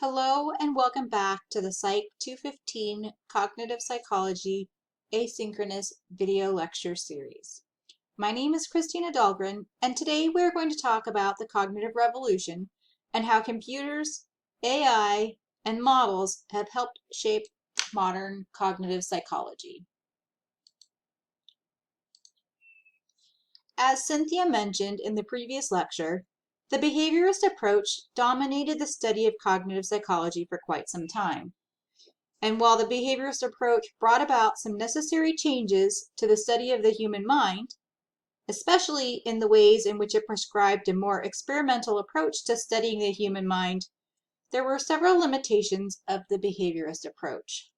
Hello and welcome back to the Psych 215 Cognitive Psychology Asynchronous Video Lecture Series. My name is Christina Dahlgren, and today we're going to talk about the cognitive revolution and how computers, AI, and models have helped shape modern cognitive psychology. As Cynthia mentioned in the previous lecture, the behaviorist approach dominated the study of cognitive psychology for quite some time. And while the behaviorist approach brought about some necessary changes to the study of the human mind, especially in the ways in which it prescribed a more experimental approach to studying the human mind, there were several limitations of the behaviorist approach.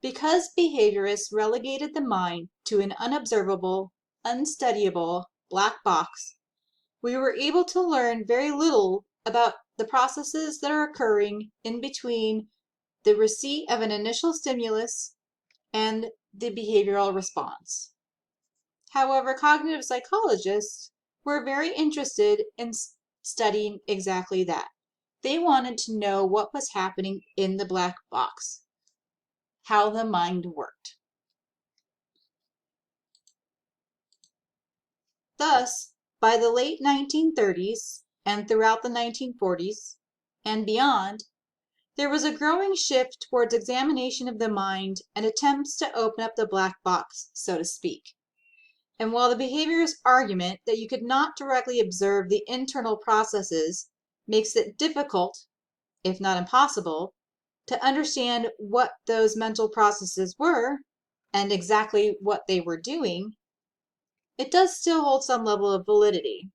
Because behaviorists relegated the mind to an unobservable, unstudyable black box, we were able to learn very little about the processes that are occurring in between the receipt of an initial stimulus and the behavioral response. However, cognitive psychologists were very interested in studying exactly that. They wanted to know what was happening in the black box, how the mind worked. Thus, by the late 1930s and throughout the 1940s and beyond, there was a growing shift towards examination of the mind and attempts to open up the black box, so to speak. And while the behaviorist argument that you could not directly observe the internal processes makes it difficult, if not impossible, to understand what those mental processes were and exactly what they were doing, it does still hold some level of validity.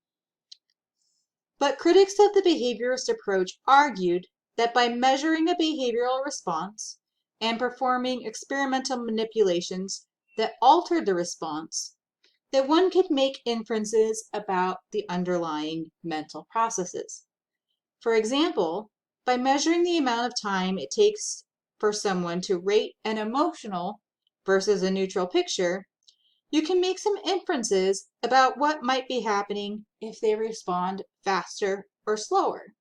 But critics of the behaviorist approach argued that by measuring a behavioral response and performing experimental manipulations that altered the response, that one could make inferences about the underlying mental processes. For example, by measuring the amount of time it takes for someone to rate an emotional versus a neutral picture, you can make some inferences about what might be happening if they respond faster or slower.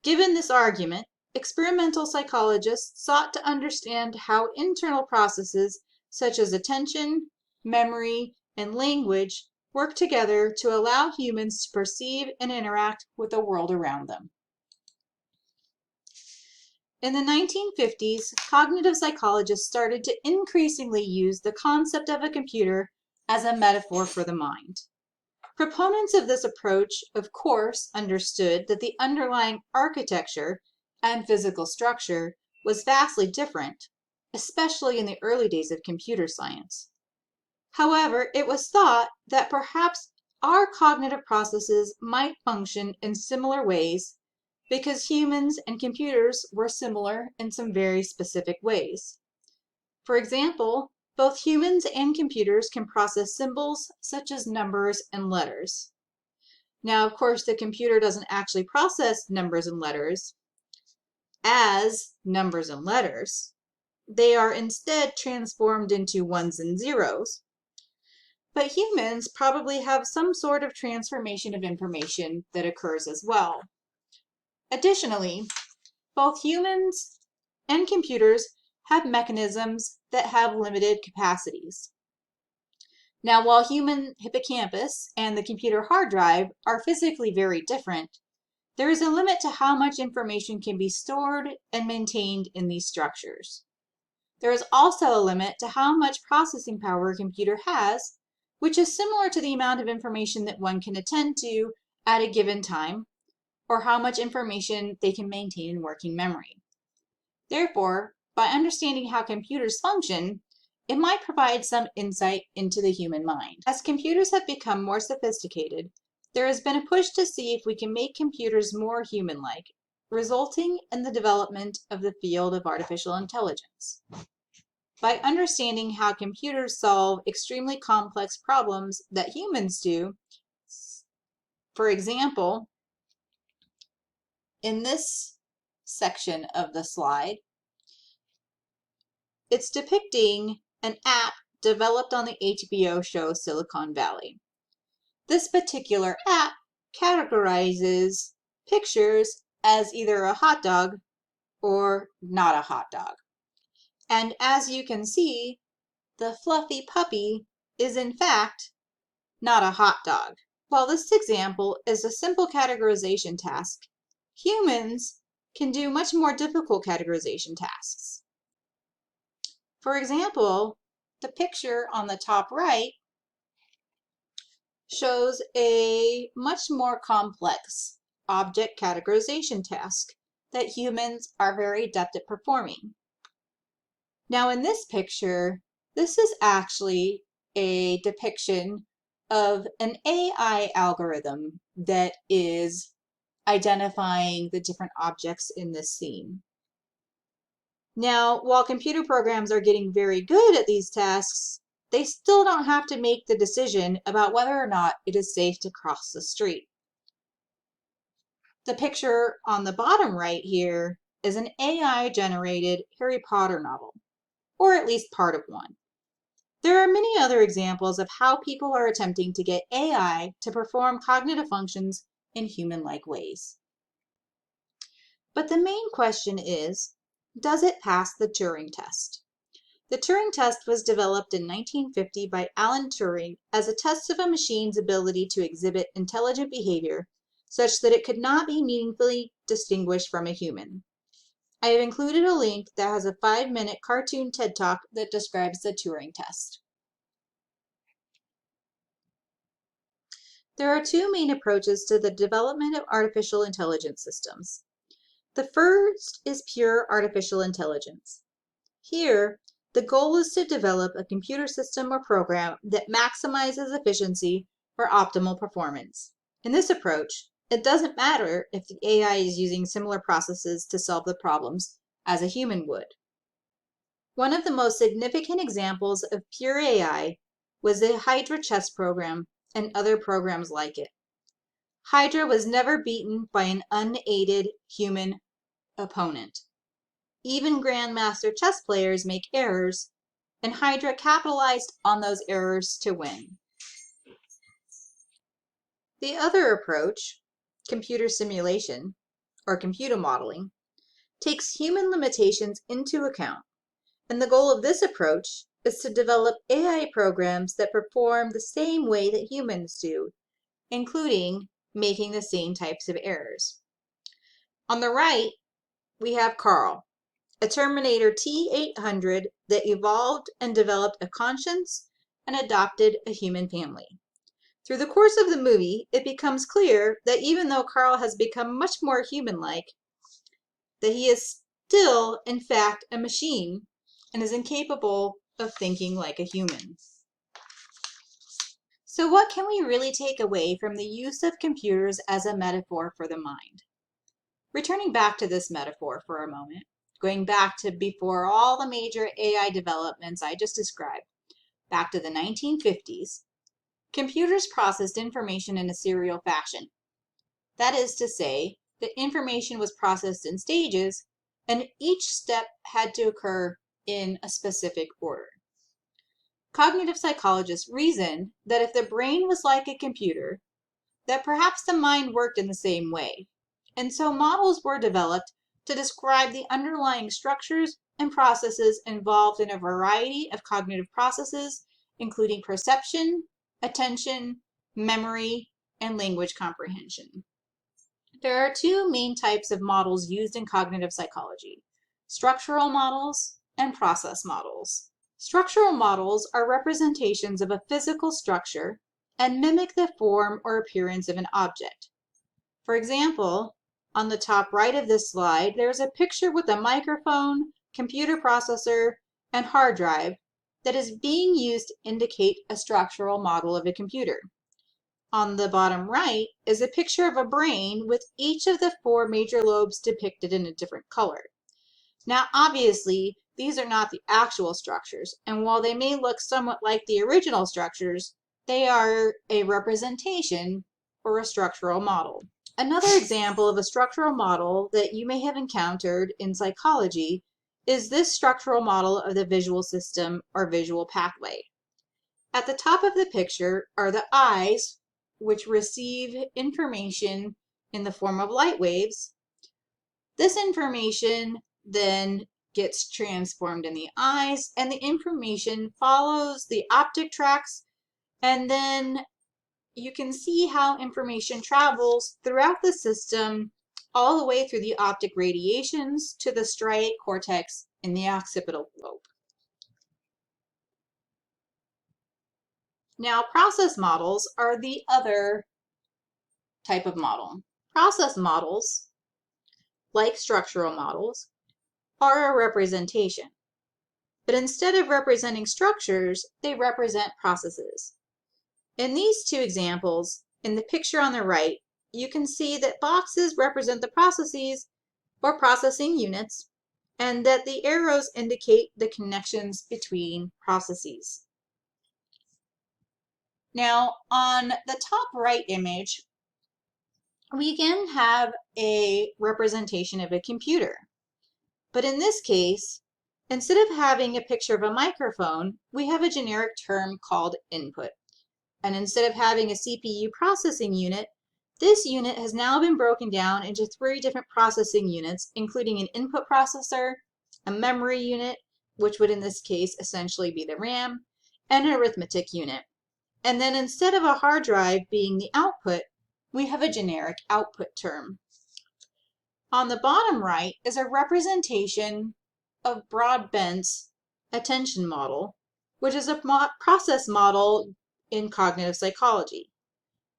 Given this argument, experimental psychologists sought to understand how internal processes such as attention, memory, and language work together to allow humans to perceive and interact with the world around them. In the 1950s, cognitive psychologists started to increasingly use the concept of a computer as a metaphor for the mind. Proponents of this approach, of course, understood that the underlying architecture and physical structure was vastly different, especially in the early days of computer science. However, it was thought that perhaps our cognitive processes might function in similar ways because humans and computers were similar in some very specific ways. For example, both humans and computers can process symbols such as numbers and letters. Now, of course, the computer doesn't actually process numbers and letters as numbers and letters. They are instead transformed into ones and zeros. But humans probably have some sort of transformation of information that occurs as well. Additionally, both humans and computers have mechanisms that have limited capacities. Now, while human hippocampus and the computer hard drive are physically very different, there is a limit to how much information can be stored and maintained in these structures. There is also a limit to how much processing power a computer has, which is similar to the amount of information that one can attend to at a given time, or how much information they can maintain in working memory. Therefore, by understanding how computers function, it might provide some insight into the human mind. As computers have become more sophisticated, there has been a push to see if we can make computers more human-like, resulting in the development of the field of artificial intelligence. By understanding how computers solve extremely complex problems that humans do, for example, in this section of the slide, it's depicting an app developed on the HBO show Silicon Valley. This particular app categorizes pictures as either a hot dog or not a hot dog. And as you can see, the fluffy puppy is in fact not a hot dog. While this example is a simple categorization task, humans can do much more difficult categorization tasks. For example, the picture on the top right shows a much more complex object categorization task that humans are very adept at performing. Now in this picture, this is actually a depiction of an AI algorithm that is identifying the different objects in this scene. Now, while computer programs are getting very good at these tasks, they still don't have to make the decision about whether or not it is safe to cross the street. The picture on the bottom right here is an AI-generated Harry Potter novel, or at least part of one. There are many other examples of how people are attempting to get AI to perform cognitive functions in human-like ways. But the main question is, does it pass the Turing test? The Turing test was developed in 1950 by Alan Turing as a test of a machine's ability to exhibit intelligent behavior such that it could not be meaningfully distinguished from a human. I have included a link that has a 5-minute cartoon TED Talk that describes the Turing test. There are two main approaches to the development of artificial intelligence systems. The first is pure artificial intelligence. Here, the goal is to develop a computer system or program that maximizes efficiency for optimal performance. In this approach, it doesn't matter if the AI is using similar processes to solve the problems as a human would. One of the most significant examples of pure AI was the Hydra chess program and other programs like it. Hydra was never beaten by an unaided human opponent. Even grandmaster chess players make errors, and Hydra capitalized on those errors to win. The other approach, computer simulation, or computer modeling, takes human limitations into account, and the goal of this approach is to develop AI programs that perform the same way that humans do, including making the same types of errors. On the right, we have Carl, a Terminator T-800 that evolved and developed a conscience and adopted a human family. Through the course of the movie, it becomes clear that even though Carl has become much more human-like, that he is still, in fact, a machine and is incapable of thinking like a human. So what can we really take away from the use of computers as a metaphor for the mind? Returning back to this metaphor for a moment, going back to before all the major AI developments I just described, back to the 1950s, computers processed information in a serial fashion. That is to say, the information was processed in stages, and each step had to occur in a specific order. Cognitive psychologists reasoned that if the brain was like a computer, that perhaps the mind worked in the same way. And so models were developed to describe the underlying structures and processes involved in a variety of cognitive processes, including perception, attention, memory, and language comprehension. There are two main types of models used in cognitive psychology: structural models and process models. Structural models are representations of a physical structure and mimic the form or appearance of an object. For example, on the top right of this slide, there's a picture with a microphone, computer processor, and hard drive that is being used to indicate a structural model of a computer. On the bottom right is a picture of a brain with each of the 4 major lobes depicted in a different color. Now, obviously, these are not the actual structures, and while they may look somewhat like the original structures, they are a representation or a structural model. Another example of a structural model that you may have encountered in psychology is this structural model of the visual system or visual pathway. At the top of the picture are the eyes, which receive information in the form of light waves, This information then gets transformed in the eyes, and the information follows the optic tracks, and then you can see how information travels throughout the system all the way through the optic radiations to the striate cortex in the occipital lobe. Now, process models are the other type of model. Process models, like structural models, are a representation. But instead of representing structures, they represent processes. In these two examples, in the picture on the right, you can see that boxes represent the processes or processing units, and that the arrows indicate the connections between processes. Now, on the top right image, we again have a representation of a computer. But in this case, instead of having a picture of a microphone, we have a generic term called input. And instead of having a CPU processing unit, this unit has now been broken down into 3 different processing units, including an input processor, a memory unit, which would in this case essentially be the RAM, and an arithmetic unit. And then instead of a hard drive being the output, we have a generic output term. On the bottom right is a representation of Broadbent's attention model, which is a process model in cognitive psychology.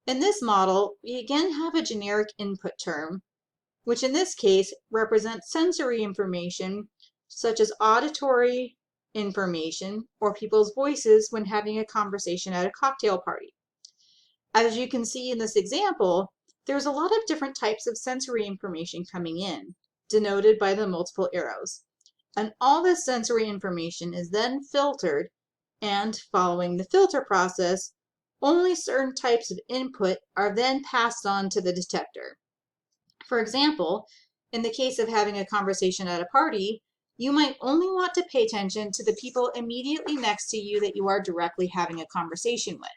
In this model, we again have a generic input term, which in this case represents sensory information such as auditory information or people's voices when having a conversation at a cocktail party. As you can see in this example, there's a lot of different types of sensory information coming in, denoted by the multiple arrows. And all this sensory information is then filtered, and following the filter process, only certain types of input are then passed on to the detector. For example, in the case of having a conversation at a party, you might only want to pay attention to the people immediately next to you that you are directly having a conversation with.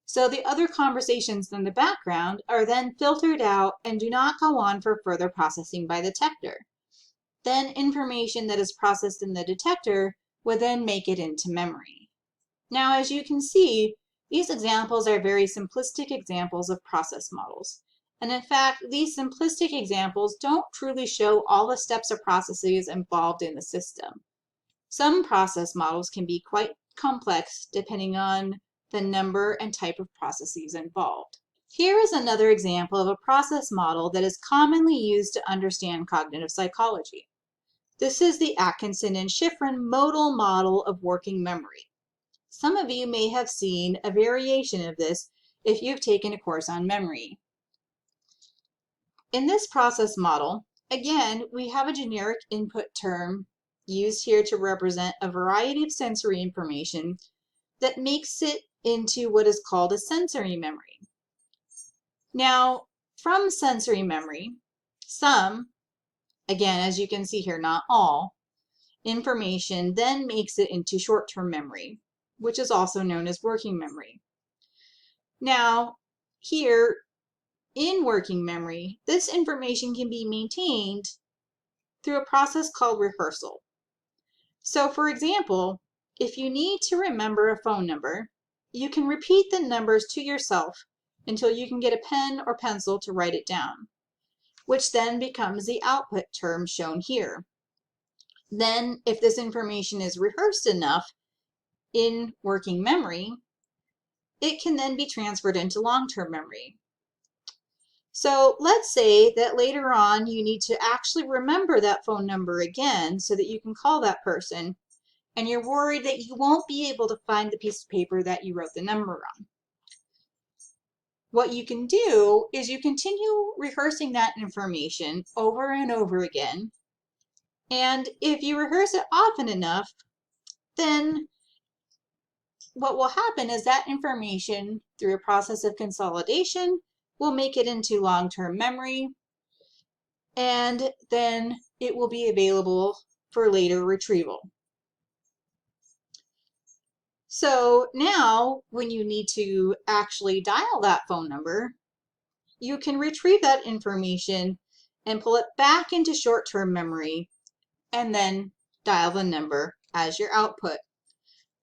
So the other conversations in the background are then filtered out and do not go on for further processing by the detector. Then information that is processed in the detector will then make it into memory. Now, as you can see, these examples are very simplistic examples of process models. And in fact, these simplistic examples don't truly show all the steps or processes involved in the system. Some process models can be quite complex depending on the number and type of processes involved. Here is another example of a process model that is commonly used to understand cognitive psychology. This is the Atkinson and Shiffrin modal model of working memory. Some of you may have seen a variation of this if you've taken a course on memory. In this process model, again, we have a generic input term used here to represent a variety of sensory information that makes it into what is called a sensory memory. Now, from sensory memory, some, again, as you can see here, not all, information then makes it into short-term memory, which is also known as working memory. Now, here in working memory, this information can be maintained through a process called rehearsal. So, for example, if you need to remember a phone number, you can repeat the numbers to yourself until you can get a pen or pencil to write it down, which then becomes the output term shown here. Then, if this information is rehearsed enough in working memory, it can then be transferred into long-term memory. So let's say that later on you need to actually remember that phone number again so that you can call that person, and you're worried that you won't be able to find the piece of paper that you wrote the number on. What you can do is you continue rehearsing that information over and over again, and if you rehearse it often enough, then what will happen is that information, through a process of consolidation, will make it into long-term memory, and then it will be available for later retrieval. So now, when you need to actually dial that phone number, you can retrieve that information and pull it back into short-term memory, and then dial the number as your output.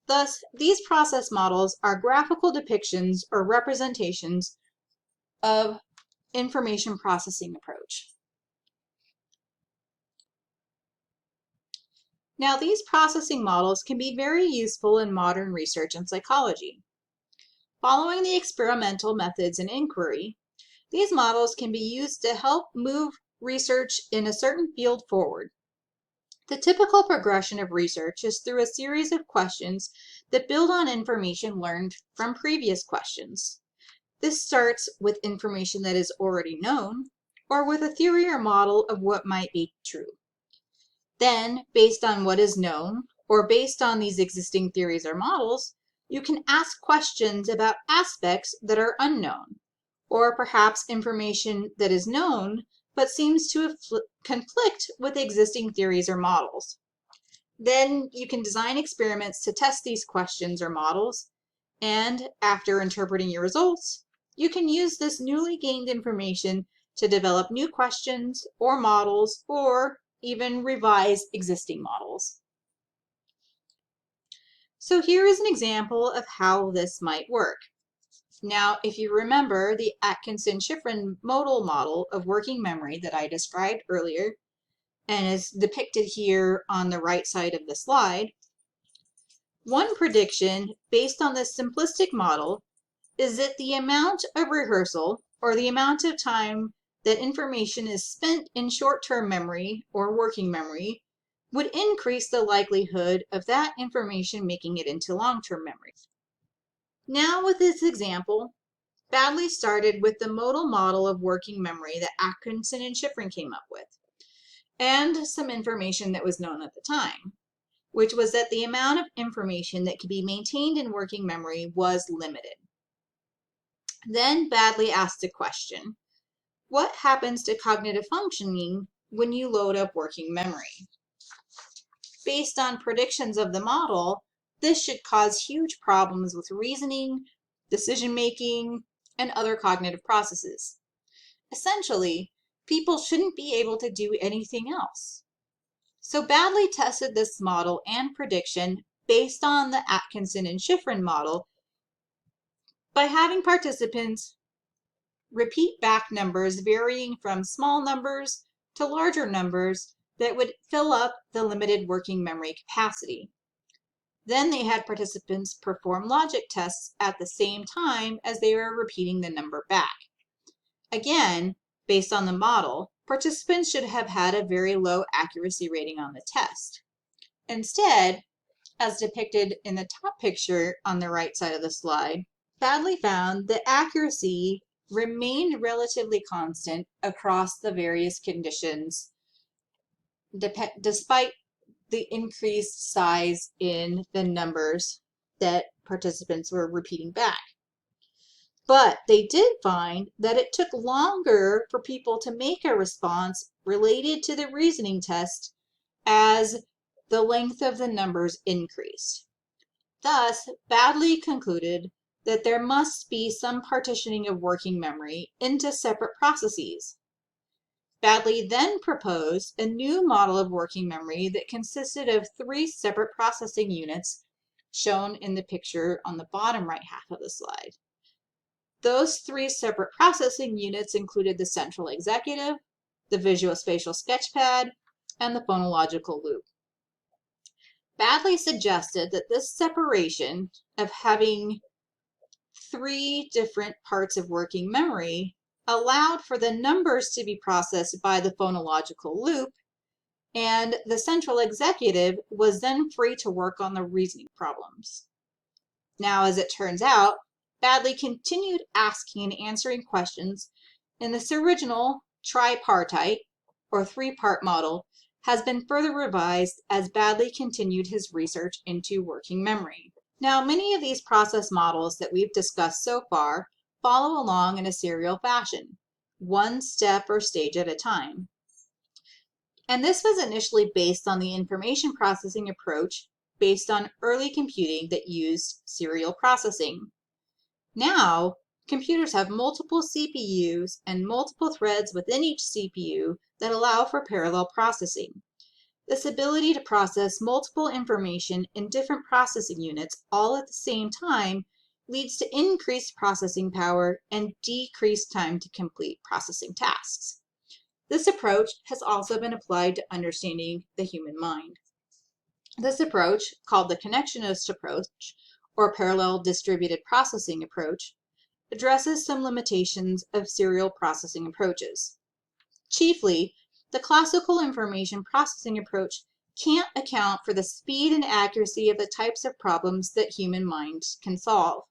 Thus, these process models are graphical depictions or representations of information processing approach. Now, these processing models can be very useful in modern research and psychology. Following the experimental methods in inquiry, these models can be used to help move research in a certain field forward. The typical progression of research is through a series of questions that build on information learned from previous questions. This starts with information that is already known, or with a theory or model of what might be true. Then, based on what is known, or based on these existing theories or models, you can ask questions about aspects that are unknown, or perhaps information that is known but seems to conflict with existing theories or models. Then you can design experiments to test these questions or models, and after interpreting your results, you can use this newly gained information to develop new questions or models, or even revise existing models. So here is an example of how this might work. Now, if you remember the Atkinson-Shiffrin modal model of working memory that I described earlier, and is depicted here on the right side of the slide, one prediction based on this simplistic model is that the amount of rehearsal, or the amount of time that information is spent in short-term memory or working memory, would increase the likelihood of that information making it into long-term memory. Now with this example, Baddeley started with the modal model of working memory that Atkinson and Shiffrin came up with, and some information that was known at the time, which was that the amount of information that could be maintained in working memory was limited. Then Baddeley asked a question: what happens to cognitive functioning when you load up working memory? Based on predictions of the model, this should cause huge problems with reasoning, decision-making, and other cognitive processes. Essentially, people shouldn't be able to do anything else. So Baddeley tested this model and prediction based on the Atkinson and Shiffrin model by having participants repeat back numbers varying from small numbers to larger numbers that would fill up the limited working memory capacity. Then they had participants perform logic tests at the same time as they were repeating the number back. Again, based on the model, participants should have had a very low accuracy rating on the test. Instead, as depicted in the top picture on the right side of the slide, Baddeley found that accuracy remained relatively constant across the various conditions, despite the increased size in the numbers that participants were repeating back. But they did find that it took longer for people to make a response related to the reasoning test as the length of the numbers increased. Thus, Baddeley concluded that there must be some partitioning of working memory into separate processes. Baddeley then proposed a new model of working memory that consisted of 3 separate processing units shown in the picture on the bottom right half of the slide. Those 3 separate processing units included the central executive, the visuospatial sketchpad, and the phonological loop. Baddeley suggested that this separation of having 3 different parts of working memory allowed for the numbers to be processed by the phonological loop, and the central executive was then free to work on the reasoning problems. Now, as it turns out, Baddeley continued asking and answering questions, and this original tripartite, or 3-part model, has been further revised as Baddeley continued his research into working memory. Now, many of these process models that we've discussed so far follow along in a serial fashion, one step or stage at a time. And this was initially based on the information processing approach based on early computing that used serial processing. Now, Computers have multiple CPUs and multiple threads within each CPU that allow for parallel processing. This ability to process multiple information in different processing units all at the same time leads to increased processing power and decreased time to complete processing tasks. This approach has also been applied to understanding the human mind. This approach, called the connectionist approach or parallel distributed processing approach, addresses some limitations of serial processing approaches. Chiefly, the classical information processing approach can't account for the speed and accuracy of the types of problems that human minds can solve.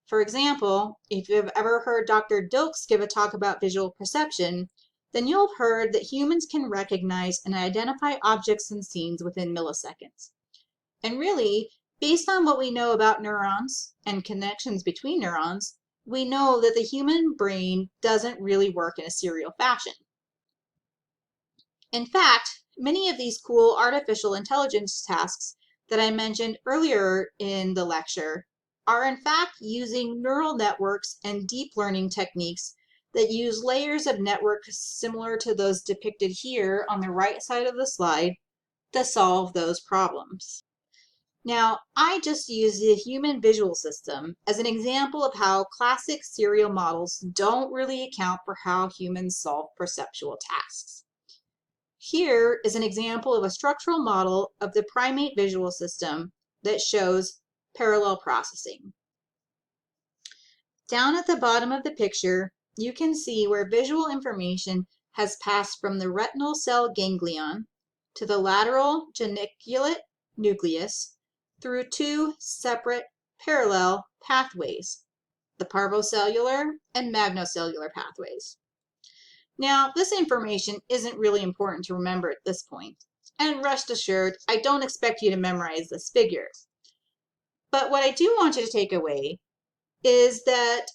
For example, if you've ever heard Dr. Dilks give a talk about visual perception, then you'll have heard that humans can recognize and identify objects and scenes within milliseconds. And really, based on what we know about neurons and connections between neurons, we know that the human brain doesn't really work in a serial fashion. In fact, many of these cool artificial intelligence tasks that I mentioned earlier in the lecture are in fact using neural networks and deep learning techniques that use layers of networks similar to those depicted here on the right side of the slide to solve those problems. Now, I just used the human visual system as an example of how classic serial models don't really account for how humans solve perceptual tasks. Here is an example of a structural model of the primate visual system that shows parallel processing. Down at the bottom of the picture, you can see where visual information has passed from the retinal cell ganglion to the lateral geniculate nucleus through two separate parallel pathways, the parvocellular and magnocellular pathways. Now, this information isn't really important to remember at this point, and rest assured, I don't expect you to memorize this figure. But what I do want you to take away is that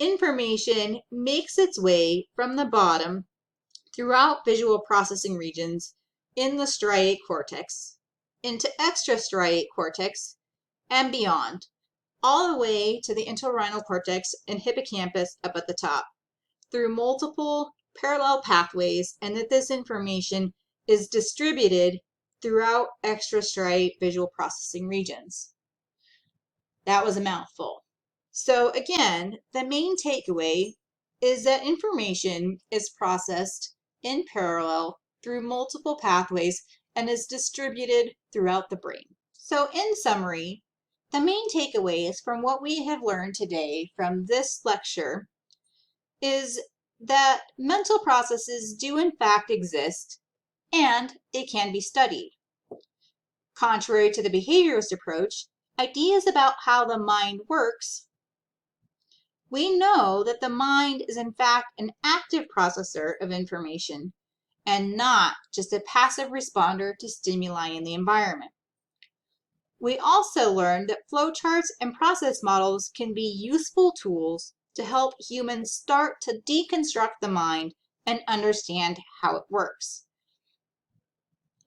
information makes its way from the bottom throughout visual processing regions in the striate cortex, into extrastriate cortex, and beyond, all the way to the entorhinal cortex and hippocampus up at the top, through multiple parallel pathways, and that this information is distributed throughout extrastriate visual processing regions. That was a mouthful. So again, the main takeaway is that information is processed in parallel through multiple pathways and is distributed throughout the brain. So in summary, the main takeaways from what we have learned today from this lecture is that mental processes do in fact exist and they can be studied. Contrary to the behaviorist approach, ideas about how the mind works, we know that the mind is in fact an active processor of information and not just a passive responder to stimuli in the environment. We also learned that flowcharts and process models can be useful tools to help humans start to deconstruct the mind and understand how it works.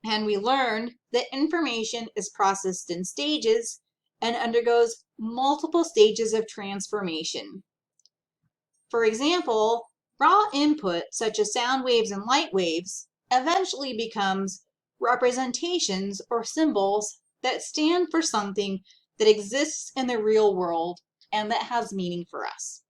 And we learned that information is processed in stages and undergoes multiple stages of transformation. For example, raw input such as sound waves and light waves eventually becomes representations or symbols that stand for something that exists in the real world and that has meaning for us.